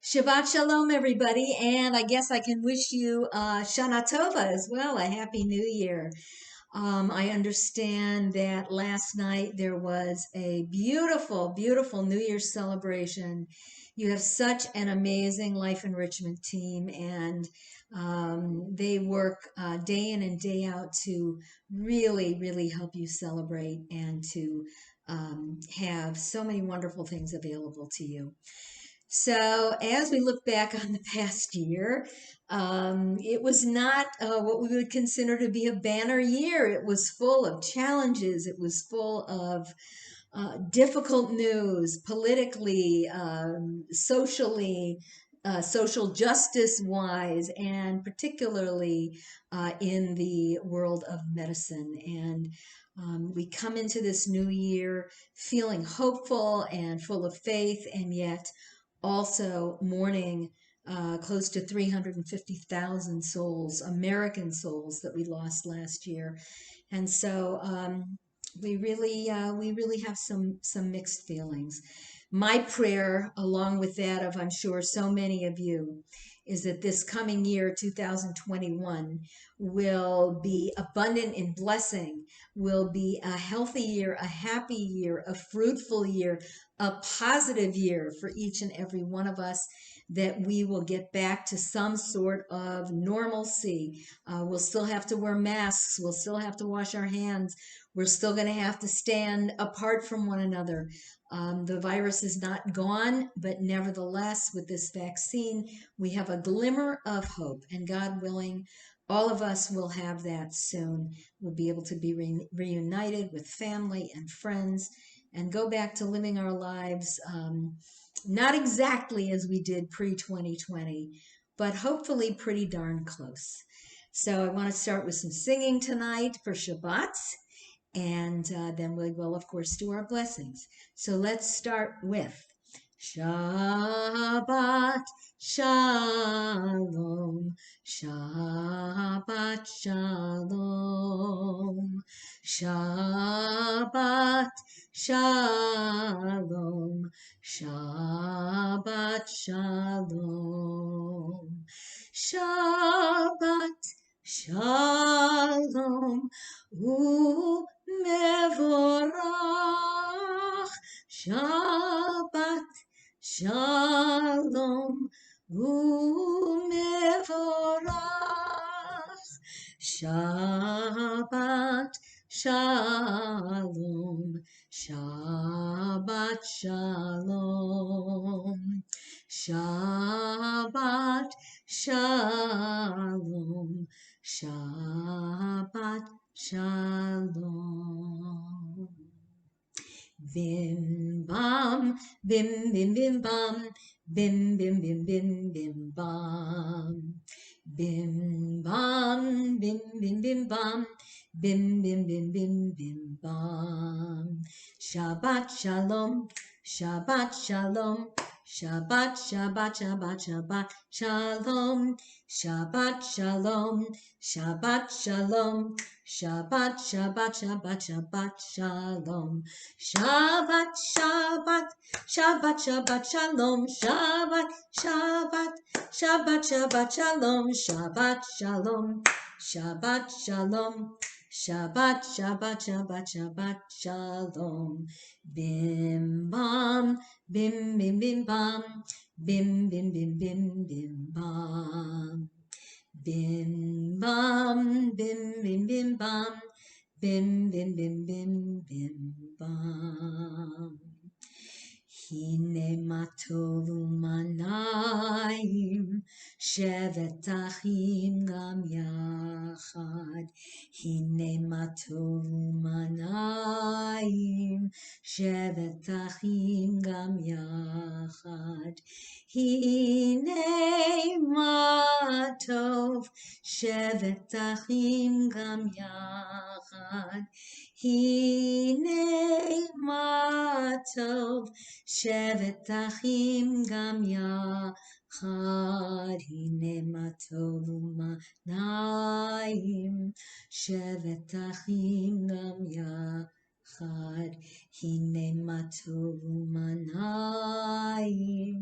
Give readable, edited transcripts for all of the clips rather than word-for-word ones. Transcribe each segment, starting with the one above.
Shabbat Shalom, everybody, and I guess I can wish you Shana Tova as well, a Happy New Year. I understand that last night there was a beautiful, beautiful New Year's celebration. You have such an amazing life enrichment team, and they work day in and day out to really, really help you celebrate and to have so many wonderful things available to you. So, as we look back on the past year, it was not what we would consider to be a banner year. It was full of challenges, it was full of difficult news politically, socially. Social justice wise, and particularly in the world of medicine. And we come into this new year feeling hopeful and full of faith, and yet also mourning close to 350,000 souls, American souls that we lost last year. And so we really have some mixed feelings. My prayer, along with that of I'm sure so many of you, is that this coming year, 2021, will be abundant in blessing, will be a healthy year, a happy year, a fruitful year, a positive year for each and every one of us, that we will get back to some sort of normalcy. We'll still have to wear masks. We'll still have to wash our hands. We're still going to have to stand apart from one another. The virus is not gone, but nevertheless, with this vaccine, we have a glimmer of hope. And God willing, all of us will have that soon. We'll be able to be reunited with family and friends and go back to living our lives, not exactly as we did pre-2020, but hopefully pretty darn close. So I want to start with some singing tonight for Shabbat, and then we will, of course, do our blessings. So let's start with Shabbat Shalom, Shabbat Shalom, Shabbat Shalom, Shabbat Shalom, Shabbat Shalom, Umevorach, Shabbat Shalom umevorach, Shabbat Shalom, Shabbat Shalom, Shabbat Shalom, Shabbat Shalom. Bim bam, bim bim bim bam, bim bim bim bim bim bam. Bim bam, bim bim bim bam, bim bim bim bim bim bam. Shabbat shalom, Shabbat shalom, Shabbat Shabbat Shabbat Shabbat shalom, Shabbat shalom, Shabbat shalom, Shabbat Shabbat Shabbat Shabbat shalom. Shabbat, Shabbat, Shabbat, Shabbat, Shalom, Shabbat, Shabbat, Shabbat, Shabbat, Shalom, Shabbat, Shalom, Shabbat, Shalom, Shabbat, Shabbat, Shabbat, Shabbat, Shalom. Bim bam, bim bim bim bam, bim bim bim bim bim bam. Bim bam, bim bim bim bam, bim bim bim bim bim bam. Hine ma tovu manayim, shevet achim gam yachad. Hine ma tovu manayim, shevet achim gam yachad. Hine ma tov, shevet achim gam yachad. Hine ma tov, shevet achim gam yachad. Hine ma tov u'manayim, shevet achim gam yachad. Hine ma tov u'manayim,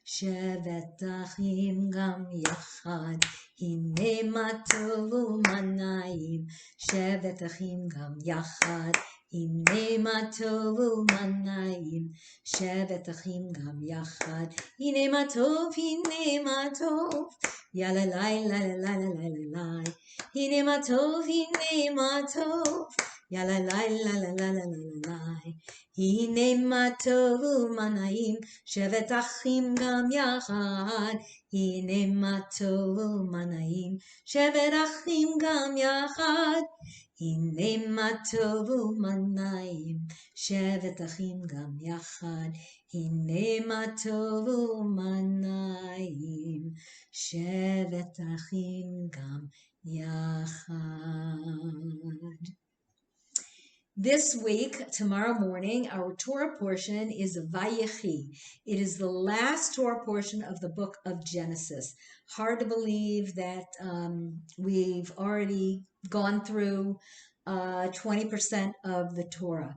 שבת אחים גם יחד, הנה מה טוב ומה נעים. שבת אחים גם יחד, הנה מה טוב ומה נעים. שבת אחים גם יחד, הנה מה טוב, הנה מה טוב. יאללה לילה לילה לילה לילה, הנה מה טוב, הנה מה טוב. יאללה לילה לילה לילה לילה, הנה מה טוב ומה נעים. שבת אחים גם יחד, הנה מה טוב ומה נעים. שבת אחים גם יחד, הנה מה טוב ומה נעים. שבת אחים גם יחד, הנה מה טוב ומה נעים. שבת אחים גם יחד. This week, tomorrow morning, our Torah portion is Vayechi. It is the last Torah portion of the book of Genesis. Hard to believe that we've already gone through 20% of the Torah.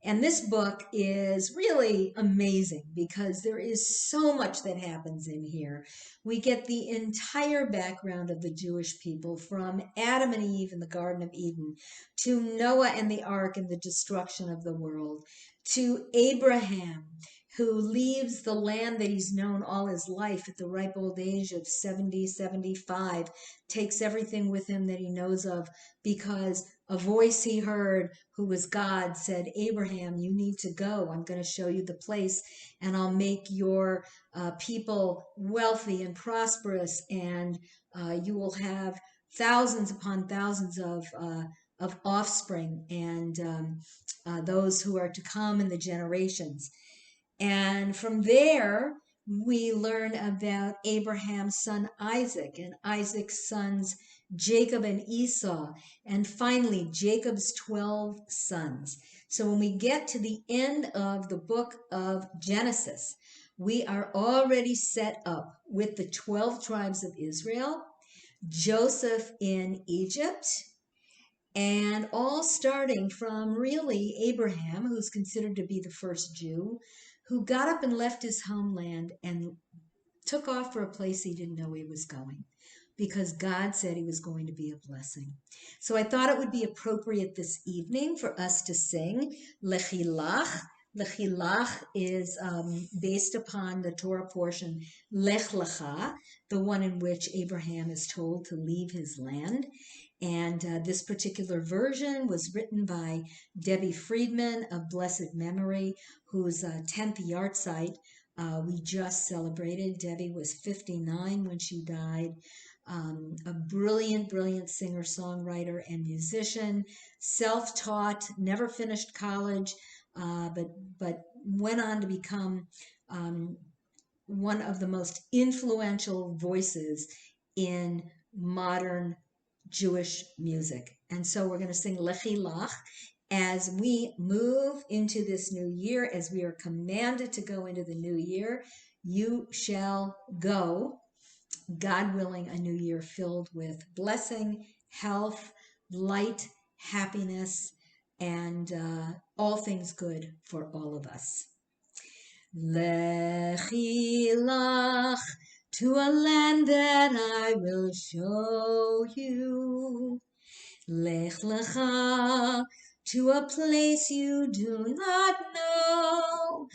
And this book is really amazing because there is so much that happens in here. We get the entire background of the Jewish people from Adam and Eve in the Garden of Eden to Noah and the ark and the destruction of the world, to Abraham, who leaves the land that he's known all his life at the ripe old age of 70, 75, takes everything with him that he knows of because a voice he heard who was God said, Abraham, you need to go. I'm going to show you the place and I'll make your people wealthy and prosperous, and you will have thousands upon thousands of offspring and those who are to come in the generations. And from there, we learn about Abraham's son Isaac and Isaac's sons Jacob and Esau, and finally Jacob's 12 sons. So when we get to the end of the book of Genesis, we are already set up with the 12 tribes of Israel, Joseph in Egypt, and all starting from really Abraham, who's considered to be the first Jew, who got up and left his homeland and took off for a place he didn't know he was going, because God said he was going to be a blessing. So I thought it would be appropriate this evening for us to sing Lechilach. Lechilach is based upon the Torah portion Lech Lecha, the one in which Abraham is told to leave his land. And this particular version was written by Debbie Friedman of blessed memory, whose 10th yahrzeit we just celebrated. Debbie was 59 when she died. A brilliant, brilliant singer-songwriter and musician, self-taught, never finished college, but went on to become one of the most influential voices in modern Jewish music. And so we're going to sing Lechilach as we move into this new year, as we are commanded to go into the new year. You shall go, God willing, a new year filled with blessing, health, light, happiness, and all things good for all of us. Lechilach, to a land that I will show you. Lech lecha, to a place you do not know.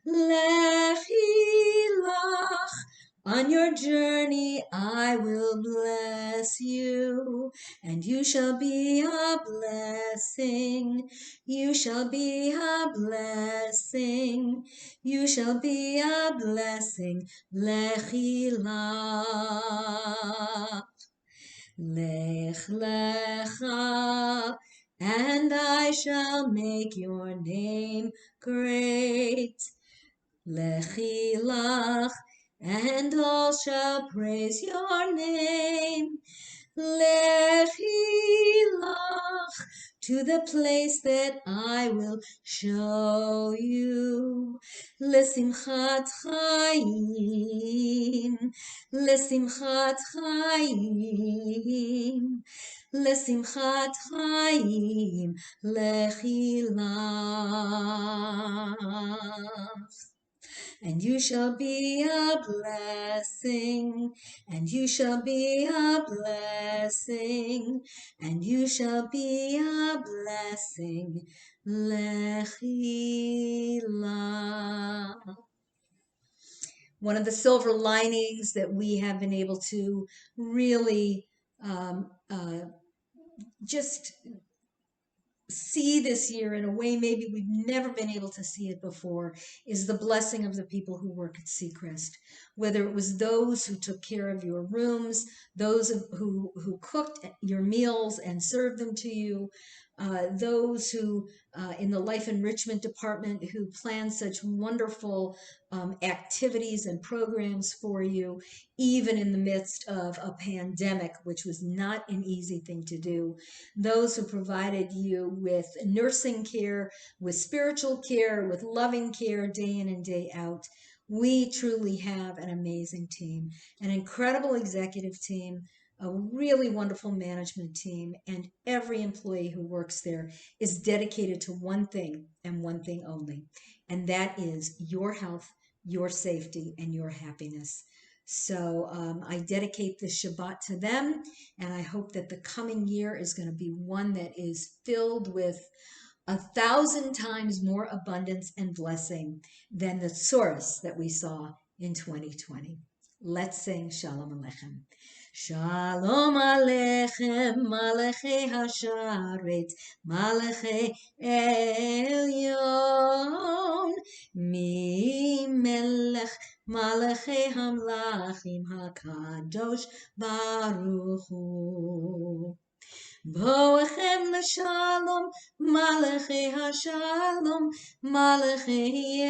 Lechilach, on your journey I will bless you, and you shall be a blessing. You shall be a blessing. You shall be a blessing. Lechilach. Lech lecha, and I shall make your name great. Lechilach, and all shall praise your name. Lechilach, to the place that I will show you. L'simchat chayim, l'simchat chayim, l'simchat chayim, lechilach. and you shall be a blessing, and you shall be a blessing, and you shall be a blessing. Lechila. One of the silver linings that we have been able to really just see this year in a way maybe we've never been able to see it before is the blessing of the people who work at Seacrest. Whether it was those who took care of your rooms, those who cooked your meals and served them to you, those who in the life enrichment department who planned such wonderful activities and programs for you, even in the midst of a pandemic, which was not an easy thing to do. Those who provided you with nursing care, with spiritual care, with loving care day in and day out. We truly have an amazing team, an incredible executive team, a really wonderful management team, and every employee who works there is dedicated to one thing and one thing only, and that is your health, your safety, and your happiness. So I dedicate this Shabbat to them, and I hope that the coming year is going to be one that is filled with 1,000 times more abundance and blessing than the source that we saw in 2020. Let's sing Shalom Aleichem. Shalom Aleichem, Malachei Hasharet, Malachei Elyon, Mi Melech Malachei Hamlachim HaKadosh Baruch Hu. Boechem l'shalom, Malachei Hashalom, Malachei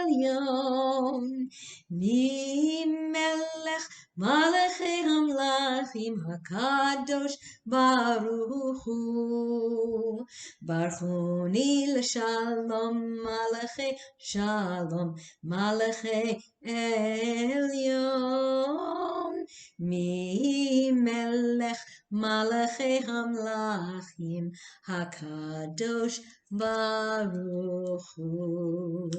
Elyon, Mi Melech, Malachei Hamlachim HaKadosh Baruch Hu. Barchoni l'shalom, Malachei Shalom, Malachei Elyon, Mi Melech Malachei Hamlachim HaKadosh Baruch Hu.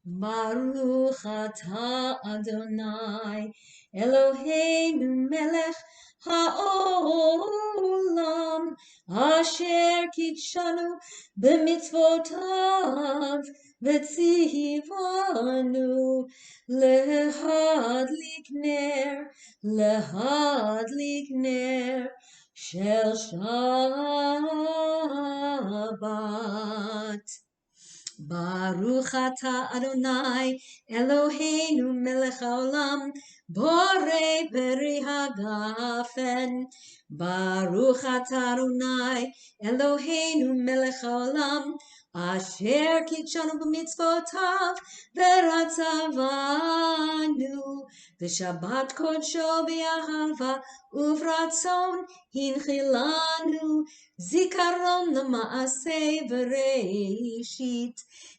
Baruch atah Adonai Eloheinu melech ha'olam asher kitshanu b'mitzvotav v'tzivanu lehadlik ner shel Shabbat. Baruch atah Adonai Eloheinu melech haolam borei peri hagafen. Baruch atah Adonai Eloheinu melech haolam asher kitshanu b'mitzvotav v'ratzavanu v'shabbat kodsho b'ahava uvratzon hinchilanu zikaron l'maaseh v'reishit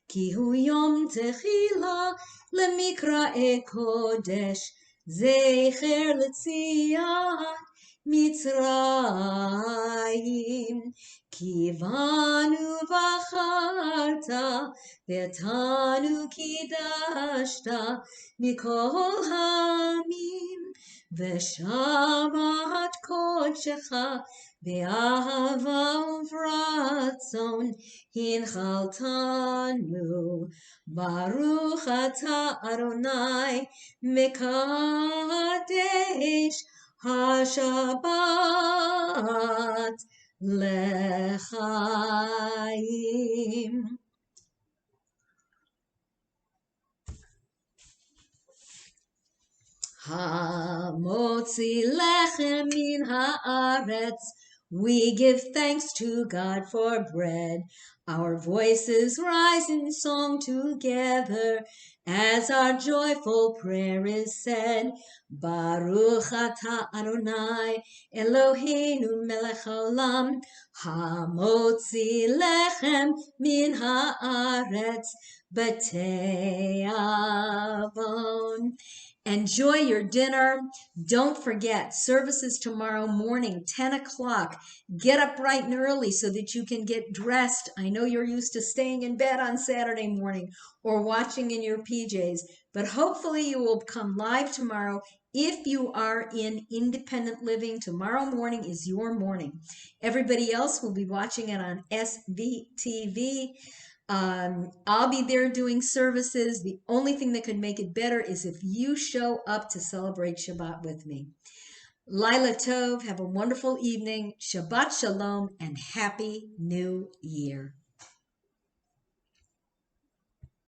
ki hu yom techila lemikra'e kodesh zecher l'tziat Mitzrayim kivanu v'acharta v'tanu kidashta mikol hamim v'shabat kodshecha v'ahava uvratzon hinchaltanu. Baruch atah Adonai mekadesh HaShabbat L'chaim. Hamotzi lechem min haaretz. We give thanks to God for bread. Our voices rise in song together as our joyful prayer is said. Baruch atah Adonai Eloheinu melech haolam hamotzi lechem min haaretz B'tei Avon. Enjoy your dinner. Don't forget, services tomorrow morning, 10 o'clock. Get up bright and early so that you can get dressed. I know you're used to staying in bed on Saturday morning or watching in your PJs, but hopefully you will come live tomorrow. If you are in independent living, tomorrow morning is your morning. Everybody else will be watching it on SVTV. I'll be there doing services. The only thing that could make it better is if you show up to celebrate Shabbat with me. Lila Tov, have a wonderful evening. Shabbat Shalom and Happy New Year.